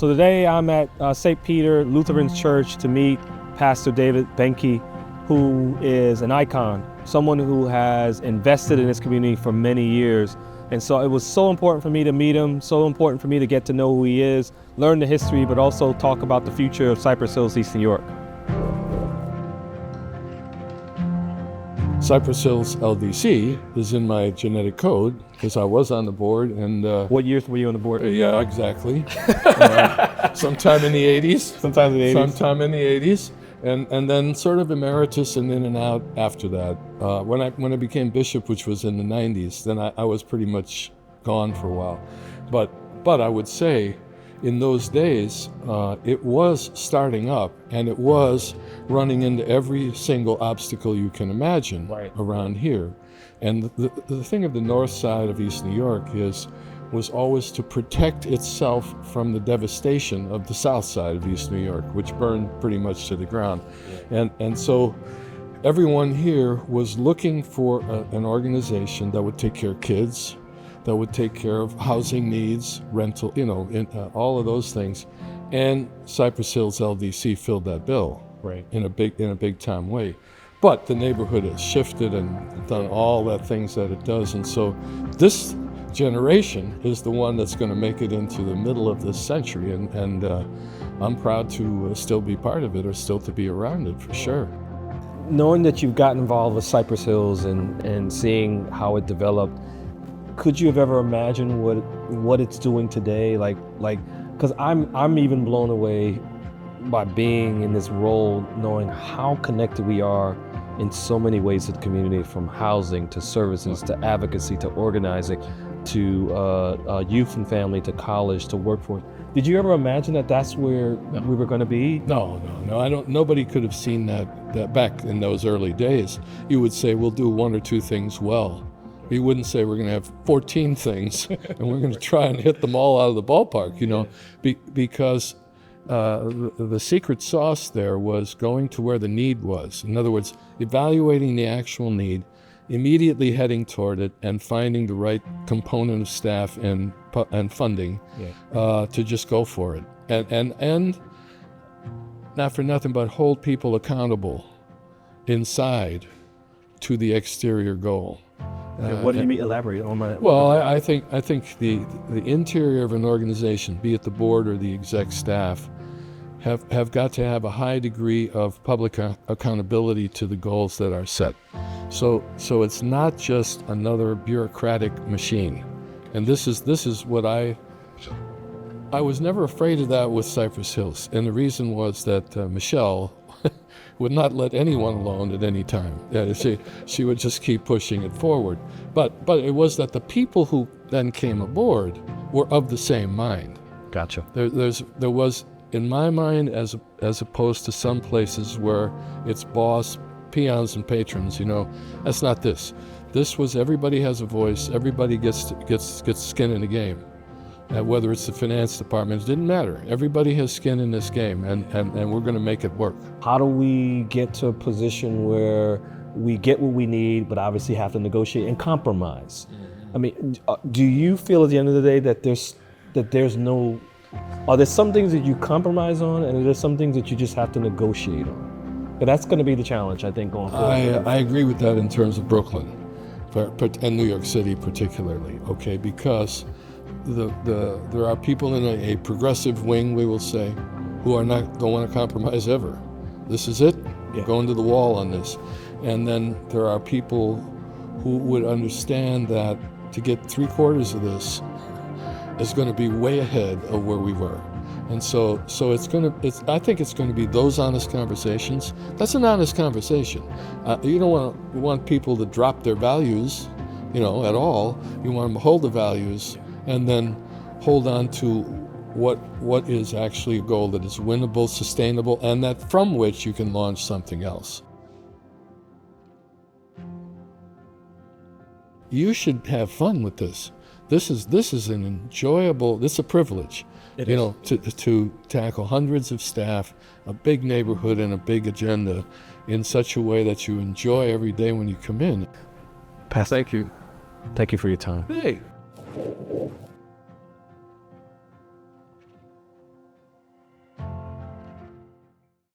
So today I'm at St. Peter Lutheran Church to meet Pastor David Benke, who is an icon, someone who has invested in this community for many years. And so it was so important for me to meet him, so important for me to get to know who he is, learn the history, but also talk about the future of Cypress Hills, East New York. Cypress Hills LDC is in my genetic code because I was on the board. And What years were you on the board? yeah, exactly. Sometime in the 80s. Sometime in the 80s. Sometime in the 80s. And then sort of emeritus and in and out after that. When I became bishop, which was in the 90s, then I was pretty much gone for a while. But I would say in those days, it was starting up and it was running into every single obstacle you can imagine around here. And the thing of the north side of East New York was always to protect itself from the devastation of the south side of East New York, which burned pretty much to the ground. And so everyone here was looking for an organization that would take care of kids, that would take care of housing needs, rental, all of those things. And Cypress Hills LDC filled that bill in a big time way. But the neighborhood has shifted and done all the things that it does. And so this generation is the one that's going to make it into the middle of this century. And I'm proud to still be part of it, or still to be around it for sure. Knowing that you've gotten involved with Cypress Hills and seeing how it developed, could you have ever imagined what it's doing today? Like, because I'm even blown away by being in this role, knowing how connected we are in so many ways to the community, from housing to services to advocacy to organizing to youth and family to college to workforce. Did you ever imagine that that's where we were going to be? No. I don't. Nobody could have seen that back in those early days. You would say we'll do one or two things well. You wouldn't say we're going to have 14 things and we're going to try and hit them all out of the ballpark, because the secret sauce there was going to where the need was. In other words, evaluating the actual need, immediately heading toward it, and finding the right component of staff and funding to just go for it. And not for nothing, but hold people accountable inside to the exterior goal. What do you mean? Elaborate on that. Well, I think the interior of an organization, be it the board or the exec staff, have got to have a high degree of public accountability to the goals that are set. So it's not just another bureaucratic machine. And this is what I was never afraid of that with Cypress Hills. And the reason was that Michelle would not let anyone alone at any time. She would just keep pushing it forward. But it was that the people who then came aboard were of the same mind. Gotcha. There was, in my mind, as opposed to some places where it's boss, peons, and patrons. That's not this. This was everybody has a voice. Everybody gets skin in the game. Whether it's the finance department, it didn't matter. Everybody has skin in this game, and we're going to make it work. How do we get to a position where we get what we need, but obviously have to negotiate and compromise? I mean, do you feel at the end of the day that are there some things that you compromise on, and are there some things that you just have to negotiate on? But that's going to be the challenge, I think, going forward. I agree with that in terms of Brooklyn, and New York City particularly. Okay, because there are people in a progressive wing, we will say, who don't want to compromise ever. This is it. We're going to the wall on this. And then there are people who would understand that to get 3/4 of this is going to be way ahead of where we were. And so I think it's going to be those honest conversations. That's an honest conversation. You don't want people to drop their values, at all. You want them to hold the values and then hold on to what is actually a goal that is winnable, sustainable, and that from which you can launch something else. You should have fun with this. This is an enjoyable. This is a privilege, to tackle hundreds of staff, a big neighborhood, and a big agenda in such a way that you enjoy every day when you come in. Pastor, thank you for your time. Hey.